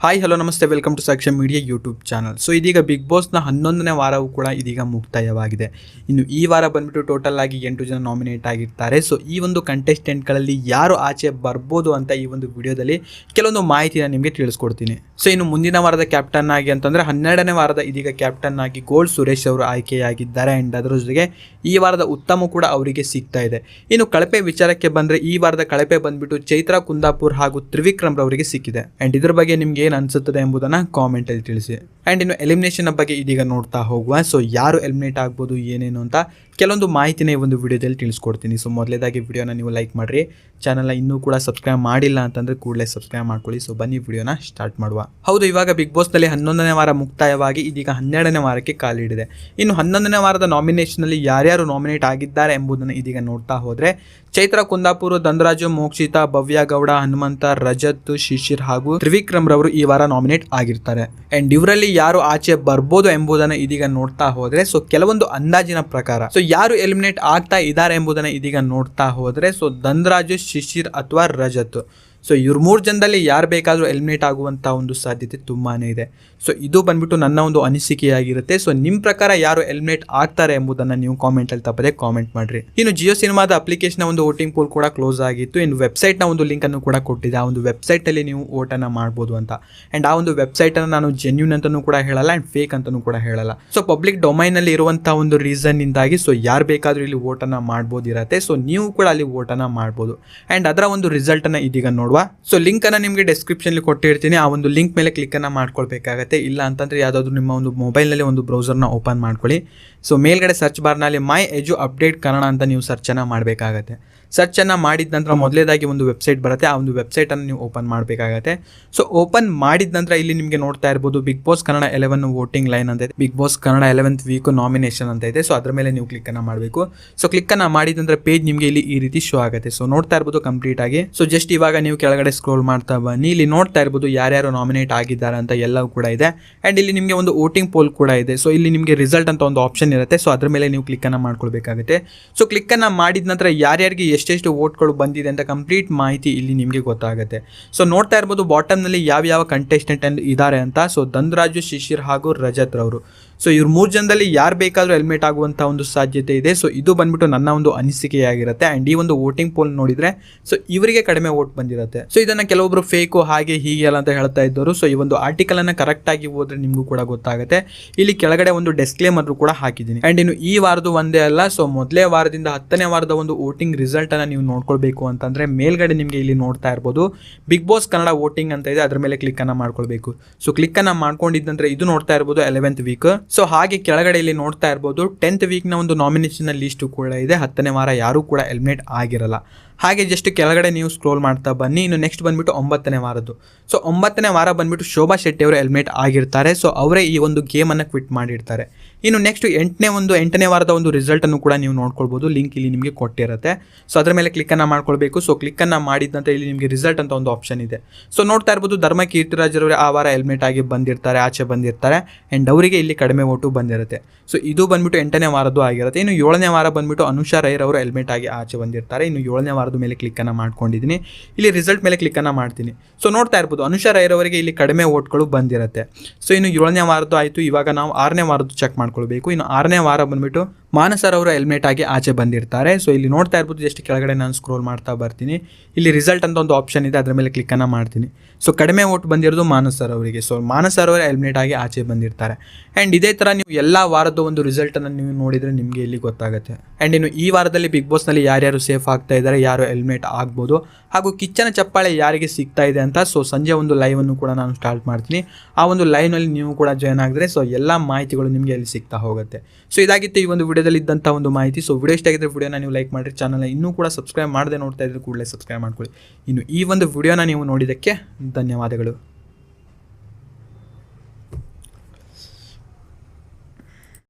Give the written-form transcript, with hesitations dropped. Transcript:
Hi hello ನಮಸ್ತೆ, welcome to Sakshi Media YouTube channel. So ಇದೀಗ big ಬಾಸ್ನ 11ನೇ ವಾರವೂ ಕೂಡ ಇದೀಗ ಮುಕ್ತಾಯವಾಗಿದೆ. ಇನ್ನು ಈ ವಾರ ಬಂದ್ಬಿಟ್ಟು ಟೋಟಲ್ ಆಗಿ 8 ಜನ ನಾಮಿನೇಟ್ ಆಗಿರ್ತಾರೆ. ಸೊ ಈ ಒಂದು ಕಂಟೆಸ್ಟೆಂಟ್ಗಳಲ್ಲಿ ಯಾರು ಆಚೆ ಬರ್ಬೋದು ಅಂತ ಈ ಒಂದು ವಿಡಿಯೋದಲ್ಲಿ ಕೆಲವೊಂದು ಮಾಹಿತಿನ ನಿಮಗೆ ತಿಳಿಸ್ಕೊಡ್ತೀನಿ. ಸೊ ಇನ್ನು ಮುಂದಿನ ವಾರದ ಕ್ಯಾಪ್ಟನ್ ಆಗಿ ಅಂತಂದರೆ 12ನೇ ವಾರದ ಇದೀಗ ಕ್ಯಾಪ್ಟನ್ ಆಗಿ ಗೋಲ್ಡ್ ಸುರೇಶ್ ಅವರು ಆಯ್ಕೆಯಾಗಿದ್ದಾರೆ. ಆ್ಯಂಡ್ ಅದರ ಜೊತೆಗೆ ಈ ವಾರದ ಉತ್ತಮ ಕೂಡ ಅವರಿಗೆ ಸಿಗ್ತಾ ಇದೆ. ಇನ್ನು ಕಳಪೆ ವಿಚಾರಕ್ಕೆ ಬಂದರೆ ಈ ವಾರದ ಕಳಪೆ ಬಂದ್ಬಿಟ್ಟು ಚೈತ್ರಾ ಕುಂದಾಪುರ್ ಹಾಗೂ ತ್ರಿವಿಕ್ರಮ್ ರವರಿಗೆ ಸಿಕ್ಕಿದೆ. ಆ್ಯಂಡ್ ಇದ್ರ ಬಗ್ಗೆ ನಿಮಗೆ ಅನ್ಸುತ್ತದೆ ಎಂಬುದನ್ನು ಕಾಮೆಂಟ್ ಅಲ್ಲಿ ತಿಳಿಸಿ. ಅಂಡ್ ಇನ್ನು ಎಲಿಮಿನೇಷನ್ ಬಗ್ಗೆ ಇದೀಗ ನೋಡ್ತಾ ಹೋಗುವ. ಸೊ ಯಾರು ಎಲಿಮಿನೇಟ್ ಆಗ್ಬೋದು ಏನೇನು ಅಂತ ಕೆಲವೊಂದು ಮಾಹಿತಿನ ಈ ಒಂದು ವಿಡಿಯೋದಲ್ಲಿ ತಿಳಿಸ್ಕೊಡ್ತೀನಿ. ಸೊ ಮೊದಲೇದಾಗಿ ವಿಡಿಯೋನ ನೀವು ಲೈಕ್ ಮಾಡಿರಿ, ಚಾನಲ್ನ ಇನ್ನೂ ಕೂಡ ಸಬ್ಸ್ಕ್ರೈಬ್ ಮಾಡಿಲ್ಲ ಅಂತಂದ್ರೆ ಕೂಡಲೇ ಸಬ್ಸ್ಕ್ರೈಬ್ ಮಾಡ್ಕೊಳ್ಳಿ. ಸೊ ಬನ್ನಿ ವಿಡಿಯೋನ ಸ್ಟಾರ್ಟ್ ಮಾಡುವ. ಹೌದು, ಇವಾಗ ಬಿಗ್ ಬಾಸ್ನಲ್ಲಿ 11ನೇ ವಾರ ಮುಕ್ತಾಯವಾಗಿ ಇದೀಗ 12ನೇ ವಾರಕ್ಕೆ ಕಾಲಿಡಿದೆ. ಇನ್ನು 11ನೇ ವಾರದ ನಾಮಿನೇಷನಲ್ಲಿ ಯಾರ್ಯಾರು ನಾಮಿನೇಟ್ ಆಗಿದ್ದಾರೆ ಎಂಬುದನ್ನು ಇದೀಗ ನೋಡ್ತಾ ಹೋದರೆ ಚೈತ್ರಾ ಕುಂದಾಪುರ್, ಧನರಾಜು, ಮೋಕ್ಷಿತಾ, ಭವ್ಯ ಗೌಡ, ಹನುಮಂತ, ರಜತ್, ಶಿಶಿರ್ ಹಾಗೂ ತ್ರಿವಿಕ್ರಮ್ ರವರು ಈ ವಾರ ನಾಮಿನೇಟ್ ಆಗಿರ್ತಾರೆ. ಅಂಡ್ ಇವರಲ್ಲಿ ಯಾರು ಆಚೆ ಬರ್ಬೋದು ಎಂಬುದನ್ನು ಇದೀಗ ನೋಡ್ತಾ ಹೋದ್ರೆ ಸೊ ಕೆಲವೊಂದು ಅಂದಾಜಿನ ಪ್ರಕಾರ ಸೊ ಯಾರು ಎಲಿಮಿನೇಟ್ ಆಗ್ತಾ ಇದ್ದಾರೆ ಎಂಬುದನ್ನು ಇದೀಗ ನೋಡ್ತಾ ಹೋದ್ರೆ ಸೊ ಧನರಾಜು, ಶಿಶಿರ್ ಅಥವಾ ರಜತ್, ಸೊ ಇವ್ರ 3 ಜನದಲ್ಲಿ ಯಾರು ಬೇಕಾದರೂ ಎಲಿಮಿನೇಟ್ ಆಗುವಂಥ ಒಂದು ಸಾಧ್ಯತೆ ತುಂಬಾ ಇದೆ. ಸೊ ಇದು ಬಂದ್ಬಿಟ್ಟು ನನ್ನ ಒಂದು ಅನಿಸಿಕೆಯಾಗಿರುತ್ತೆ. ಸೊ ನಿಮ್ಮ ಪ್ರಕಾರ ಯಾರು ಎಲಿಮಿನೇಟ್ ಆಗ್ತಾರೆ ಎಂಬುದನ್ನು ನೀವು ಕಾಮೆಂಟಲ್ಲಿ ತಪ್ಪದೆ ಕಾಮೆಂಟ್ ಮಾಡಿರಿ. ಇನ್ನು ಜಿಯೋ ಸಿನಿಮಾದ ಅಪ್ಲಿಕೇಶನ್ ಒಂದು ವೋಟಿಂಗ್ ಪೋಲ್ ಕೂಡ ಕ್ಲೋಸ್ ಆಗಿತ್ತು. ಇನ್ನು ವೆಬ್ಸೈಟ್ನ ಒಂದು ಲಿಂಕನ್ನು ಕೂಡ ಕೊಟ್ಟಿದೆ. ಆ ಒಂದು ವೆಬ್ಸೈಟಲ್ಲಿ ನೀವು ವೋಟನ್ನು ಮಾಡ್ಬೋದು ಅಂತ. ಆ್ಯಂಡ್ ಆ ಒಂದು ವೆಬ್ಸೈಟನ್ನು ನಾನು ಜೆನ್ಯೂನ್ ಅಂತಲೂ ಕೂಡ ಹೇಳಲ್ಲ ಆ್ಯಂಡ್ ಫೇಕ್ ಅಂತಲೂ ಕೂಡ ಹೇಳಲ್ಲ. ಸೊ ಪಬ್ಲಿಕ್ ಡೊಮೈನಲ್ಲಿ ಇರುವಂಥ ಒಂದು ರೀಸನ್ನಿಂದಾಗಿ ಸೊ ಯಾರು ಬೇಕಾದರೂ ಇಲ್ಲಿ ವೋಟನ್ನು ಮಾಡ್ಬೋದಿರತ್ತೆ. ಸೊ ನೀವು ಕೂಡ ಅಲ್ಲಿ ವೋಟನ್ನು ಮಾಡ್ಬೋದು. ಆ್ಯಂಡ್ ಅದರ ಒಂದು ರಿಸಲ್ಟನ್ನು ಇದೀಗ ನೋಡುವ. ಸೊ ಲಿಂಕ್ ಅನ್ನ ನಿಮಗೆ ಡಿಸ್ಕ್ರಿಪ್ಷನ್ ಕೊಟ್ಟಿರ್ತೀನಿ. ಆ ಒಂದು ಲಿಂಕ್ ಮೇಲೆ ಕ್ಲಿಕ್ ಅನ್ನ ಮಾಡ್ಕೊಳ್ಬೇಕಾಗತ್ತೆ. ಇಲ್ಲ ಅಂತಂದ್ರೆ ಯಾವುದಾದ್ರೂ ನಿಮ್ಮ ಒಂದು ಮೊಬೈಲ್ನಲ್ಲಿ ಒಂದು ಬ್ರೌಸರ್ನ ಓಪನ್ ಮಾಡ್ಕೊಳ್ಳಿ. ಸೊ ಮೇಲ್ಗಡೆ ಸರ್ಚ್ ಬಾರ್ನಲ್ಲಿ ಮೈ ಎಜು ಅಪ್ಡೇಟ್ ಕನ್ನಡ ಅಂತ ನೀವು ಸರ್ಚನ್ನು ಮಾಡಬೇಕಾಗತ್ತೆ. ಸರ್ಚನ್ನು ಮಾಡಿದ ನಂತರ ಮೊದಲೇದಾಗಿ ಒಂದು ವೆಬ್ಸೈಟ್ ಬರುತ್ತೆ. ಆ ಒಂದು ವೆಬ್ಸೈಟನ್ನು ನೀವು ಓಪನ್ ಮಾಡಬೇಕಾಗತ್ತೆ. ಸೊ ಓಪನ್ ಮಾಡಿದ ನಂತರ ಇಲ್ಲಿ ನಿಮಗೆ ನೋಡ್ತಾ ಇರ್ಬೋದು Bigg Boss Kannada 11 voting line ಅಂತ ಇದೆ. Bigg Boss Kannada 11th week nomination ಅಂತ ಇದೆ. ಸೊ ಅದ್ರ ಮೇಲೆ ನೀವು ಕ್ಲಿಕ್ಕನ್ನು ಮಾಡಬೇಕು. ಸೊ ಕ್ಲಿಕ್ಕನ್ನು ಮಾಡಿದ ನಂತರ ಪೇಜ್ ನಿಮಗೆ ಇಲ್ಲಿ ಈ ರೀತಿ ಶೋ ಆಗುತ್ತೆ. ಸೊ ನೋಡ್ತಾ ಇರ್ಬೋದು ಕಂಪ್ಲೀಟ್ ಆಗಿ. ಸೊ ಜಸ್ಟ್ ಇವಾಗ ನೀವು ಕೆಳಗಡೆ ಸ್ಕ್ರೋಲ್ ಮಾಡ್ತಾ ಬನ್ನಿ. ಇಲ್ಲಿ ನೋಡ್ತಾ ಇರ್ಬೋದು ಯಾರ್ಯಾರು ನಾಮಿನೇಟ್ ಆಗಿದ್ದಾರೆ ಅಂತ ಎಲ್ಲವೂ ಕೂಡ ಇದೆ. ಆ್ಯಂಡ್ ಇಲ್ಲಿ ನಿಮಗೆ ಒಂದು ವೋಟಿಂಗ್ ಪೋಲ್ ಕೂಡ ಇದೆ. ಸೊ ಇಲ್ಲಿ ನಿಮಗೆ ರಿಸಲ್ಟ್ ಅಂತ ಒಂದು ಆಪ್ಷನ್ ಇರುತ್ತೆ. ಸೊ ಅದ್ರ ಮೇಲೆ ನೀವು ಕ್ಲಿಕ್ಕನ್ನು ಮಾಡ್ಕೊಳ್ಬೇಕಾಗುತ್ತೆ. ಸೊ ಕ್ಲಿಕ್ಕನ್ನು ಮಾಡಿದ ನಂತರ ಯಾರ್ಯಾರಿಗೆ ಎಷ್ಟೆಷ್ಟು ವೋಟ್ಗಳು ಬಂದಿದೆ ಅಂತ ಕಂಪ್ಲೀಟ್ ಮಾಹಿತಿ ಇಲ್ಲಿ ನಿಮಗೆ ಗೊತ್ತಾಗುತ್ತೆ. ಸೊ ನೋಡ್ತಾ ಇರ್ಬೋದು ಬಾಟಮ್ನಲ್ಲಿ ಯಾವ ಕಂಟೆಸ್ಟೆಂಟ್ ಇದ್ದಾರೆ ಅಂತ. ಸೊ ಧನರಾಜು, ಶಿಶಿರ್ ಹಾಗೂ ರಜತ್ ರವರು. ಸೊ ಇವ್ರು 3 ಜನದಲ್ಲಿ ಯಾರು ಬೇಕಾದರೂ ಎಲಿಮಿನೇಟ್ ಆಗುವಂಥ ಒಂದು ಸಾಧ್ಯತೆ ಇದೆ. ಸೊ ಇದು ಬಂದ್ಬಿಟ್ಟು ನನ್ನ ಒಂದು ಅನಿಸಿಕೆಯಾಗಿರುತ್ತೆ. ಆ್ಯಂಡ್ ಈ ಒಂದು ವೋಟಿಂಗ್ ಪೋಲ್ ನೋಡಿದರೆ ಸೊ ಇವರಿಗೆ ಕಡಿಮೆ ವೋಟ್ ಬಂದಿರುತ್ತೆ. ಸೊ ಇದನ್ನು ಕೆಲವೊಬ್ಬರು ಫೇಕು ಹಾಗೆ ಹೀಗೆ ಅಲ್ಲ ಅಂತ ಹೇಳ್ತಾ ಇದ್ದವರು. ಸೊ ಈ ಒಂದು ಆರ್ಟಿಕಲನ್ನು ಕರೆಕ್ಟಾಗಿ ಓದಿದ್ರೆ ನಿಮಗೂ ಕೂಡ ಗೊತ್ತಾಗುತ್ತೆ. ಇಲ್ಲಿ ಕೆಳಗಡೆ ಒಂದು ಡಿಸ್ಕ್ಲೇಮರ್ ಕೂಡ ಹಾಕಿದ್ದೀನಿ. ಆ್ಯಂಡ್ ಇನ್ನು ಈ ವಾರದ್ದು ಒಂದೇ ಅಲ್ಲ, ಸೊ ಮೊದಲೇ ವಾರದಿಂದ 10ನೇ ವಾರದ ಒಂದು ವೋಟಿಂಗ್ ರಿಸಲ್ಟನ್ನು ನೀವು ನೋಡ್ಕೊಳ್ಬೇಕು ಅಂತಂದರೆ ಮೇಲ್ಗಡೆ ನಿಮಗೆ ಇಲ್ಲಿ ನೋಡ್ತಾ ಇರ್ಬೋದು ಬಿಗ್ ಬಾಸ್ ಕನ್ನಡ ವೋಟಿಂಗ್ ಅಂತ ಇದೆ. ಅದರ ಮೇಲೆ ಕ್ಲಿಕ್ಕನ್ನು ಮಾಡ್ಕೊಳ್ಬೇಕು. ಸೊ ಕ್ಲಿಕ್ಕನ್ನು ಮಾಡ್ಕೊಂಡಿದ್ದಂದ್ರೆ ಇದು ನೋಡ್ತಾ ಇರ್ಬೋದು 11th ವೀಕ್. ಸೊ ಹಾಗೆ ಕೆಳಗಡೆ ಇಲ್ಲಿ ನೋಡ್ತಾ ಇರ್ಬೋದು 10th ವೀಕ್ನ ಒಂದು ನಾಮಿನೇಷನ್ ಲಿಸ್ಟ್ ಕೂಡ ಇದೆ. 10ನೇ ವಾರ ಯಾರೂ ಕೂಡ ಎಲಿಮಿನೇಟ್ ಆಗಿರಲ್ಲ. ಹಾಗೆ ಜಸ್ಟ್ ಕೆಳಗಡೆ ನೀವು ಸ್ಕ್ರೋಲ್ ಮಾಡ್ತಾ ಬನ್ನಿ. ಇನ್ನು ನೆಕ್ಸ್ಟ್ ಬಂದ್ಬಿಟ್ಟು 9ನೇ ವಾರದ್ದು. ಸೊ 9ನೇ ವಾರ ಬಂದ್ಬಿಟ್ಟು ಶೋಭಾ ಶೆಟ್ಟಿ ಅವರು ಎಲಿಮಿನೇಟ್ ಆಗಿರ್ತಾರೆ. ಸೊ ಅವರೇ ಈ ಒಂದು ಗೇಮನ್ನು ಕ್ವಿಟ್ ಮಾಡಿರ್ತಾರೆ. ಇನ್ನು ನೆಕ್ಸ್ಟ್ 8ನೇ ವಾರದ ಒಂದು ರಿಸಲ್ಟನ್ನು ಕೂಡ ನೀವು ನೋಡ್ಕೊಳ್ಬೋದು. ಲಿಂಕ್ ಇಲ್ಲಿ ನಿಮಗೆ ಕೊಟ್ಟಿರುತ್ತೆ. ಸೊ ಅದರ ಮೇಲೆ ಕ್ಲಿಕ್ಕನ್ನು ಮಾಡ್ಕೊಳ್ಬೇಕು. ಸೊ ಕ್ಲಿಕ್ಕನ್ನು ಮಾಡಿದಂತ ಇಲ್ಲಿ ನಿಮಗೆ ರಿಸಲ್ಟ್ ಅಂತ ಒಂದು ಆಪ್ಷನ್ ಇದೆ. ಸೊ ನೋಡ್ತಾ ಇರ್ಬೋದು ಧರ್ಮ ಕೀರ್ತಿರಾಜರವರೇ ಆ ವಾರ ಎಲಿಮಿನೇಟ್ ಆಗಿ ಬಂದಿರ್ತಾರೆ, ಆಚೆ ಬಂದಿರ್ತಾರೆ. ಆ್ಯಂಡ್ ಅವರಿಗೆ ಇಲ್ಲಿ ಕಡಿಮೆ ವೋಟು ಬಂದಿರುತ್ತೆ. ಸೊ ಇದು ಬಂದ್ಬಿಟ್ಟು 8ನೇ ವಾರದ್ದು ಆಗಿರುತ್ತೆ. ಇನ್ನು 7ನೇ ವಾರ ಬಂದ್ಬಿಟ್ಟು ಅನುಷಾ ರೈ ಅವರು ಎಲಿಮಿನೇಟ್ ಆಗಿ ಆಚೆ ಬಂದಿರ್ತಾರೆ. ಇನ್ನು 7ನೇ ವಾರದ ಮೇಲೆ ಕ್ಲಿಕ್ಕನ್ನು ಮಾಡ್ಕೊಂಡಿದ್ದೀನಿ. ಇಲ್ಲಿ ರಿಸಲ್ಟ್ ಮೇಲೆ ಕ್ಲಿಕ್ಕನ್ನು ಮಾಡ್ತೀನಿ. ಸೊ ನೋಡ್ತಾ ಇರ್ಬೋದು ಅನುಷಾ ರೈ ಅವರಿಗೆ ಇಲ್ಲಿ ಕಡಿಮೆ ವೋಟ್ಗಳು ಬಂದಿರುತ್ತೆ. ಸೊ ಇನ್ನು 7ನೇ ವಾರದ್ದು ಆಯಿತು. ಇವಾಗ ನಾವು 6ನೇ ವಾರದ್ದು ಚೆಕ್ ಮಾಡ್ಕೊಳ್ಬೇಕು. ಇನ್ನು 6ನೇ ವಾರ ಬಂದ್ಬಿಟ್ಟು ಮಾನಸರ್ ಅವರು ಎಲಿಮಿನೇಟ್ ಆಗಿ ಆಚೆ ಬಂದಿರ್ತಾರೆ. ಸೊ ಇಲ್ಲಿ ನೋಡ್ತಾ ಇರ್ಬೋದು ಜಸ್ಟ್ ಕೆಳಗಡೆ ನಾನು ಸ್ಕ್ರೋಲ್ ಮಾಡ್ತಾ ಬರ್ತೀನಿ. ಇಲ್ಲಿ ರಿಸಲ್ಟ್ ಅಂತ ಒಂದು ಆಪ್ಷನ್ ಇದೆ. ಅದರ ಮೇಲೆ ಕ್ಲಿಕ್ಕನ್ನು ಮಾಡ್ತೀನಿ. ಸೊ ಕಡಿಮೆ ವೋಟ್ ಬಂದಿರೋದು ಮಾನಸರ್ ಅವರಿಗೆ. ಸೊ ಮಾನಸರ್ ಅವರು ಎಲಿಮಿನೇಟ್ ಆಗಿ ಆಚೆ ಬಂದಿರ್ತಾರೆ. ಆ್ಯಂಡ್ ಇದೇ ಥರ ನೀವು ಎಲ್ಲ ವಾರದ ಒಂದು ರಿಸಲ್ಟನ್ನು ನೀವು ನೋಡಿದರೆ ನಿಮಗೆ ಇಲ್ಲಿ ಗೊತ್ತಾಗುತ್ತೆ. ಆ್ಯಂಡ್ ಇನ್ನು ಈ ವಾರದಲ್ಲಿ ಬಿಗ್ ಬಾಸ್ನಲ್ಲಿ ಯಾರ್ಯಾರು ಸೇಫ್ ಆಗ್ತಾ ಇದ್ದಾರೆ, ಯಾರು ಎಲಿಮಿನೇಟ್ ಆಗ್ಬೋದು, ಹಾಗೂ ಕಿಚ್ಚನ ಚಪ್ಪಾಳೆ ಯಾರಿಗೆ ಸಿಗ್ತಾ ಇದೆ ಅಂತ ಸೊ ಸಂಜೆ ಒಂದು ಲೈವನ್ನು ಕೂಡ ನಾನು ಸ್ಟಾರ್ಟ್ ಮಾಡ್ತೀನಿ. ಆ ಒಂದು ಲೈವ್ನಲ್ಲಿ ನೀವು ಕೂಡ ಜಾಯ್ನ್ ಆಗಿದ್ರೆ ಸೊ ಎಲ್ಲ ಮಾಹಿತಿಗಳು ನಿಮಗೆ ಅಲ್ಲಿ ಸಿಗ್ತಾ ಹೋಗುತ್ತೆ. ಸೊ ಇದಾಗಿತ್ತು ಈ ಒಂದು ವಿಡಿಯೋದಲ್ಲಿ ಇದ್ದಂಥ ಒಂದು ಮಾಹಿತಿ. ಸೊ ವಿಡಿಯೋ ಇಷ್ಟ ಆಗಿದ್ರೆ ವಿಡಿಯೋನ ನೀವು ಲೈಕ್ ಮಾಡಿರಿ. ಚಾನಲ್ನ ಇನ್ನೂ ಕೂಡ ಸಬ್ಸ್ಕ್ರೈಬ್ ಮಾಡದೆ ನೋಡ್ತಾ ಇದ್ರೆ ಕೂಡಲೇ ಸಬ್ಸ್ಕ್ರೈಬ್ ಮಾಡ್ಕೊಳ್ಳಿ. ಇನ್ನು ಈ ಒಂದು ವಿಡಿಯೋನ ನೀವು ನೋಡಿದ್ದಕ್ಕೆ ಧನ್ಯವಾದಗಳು.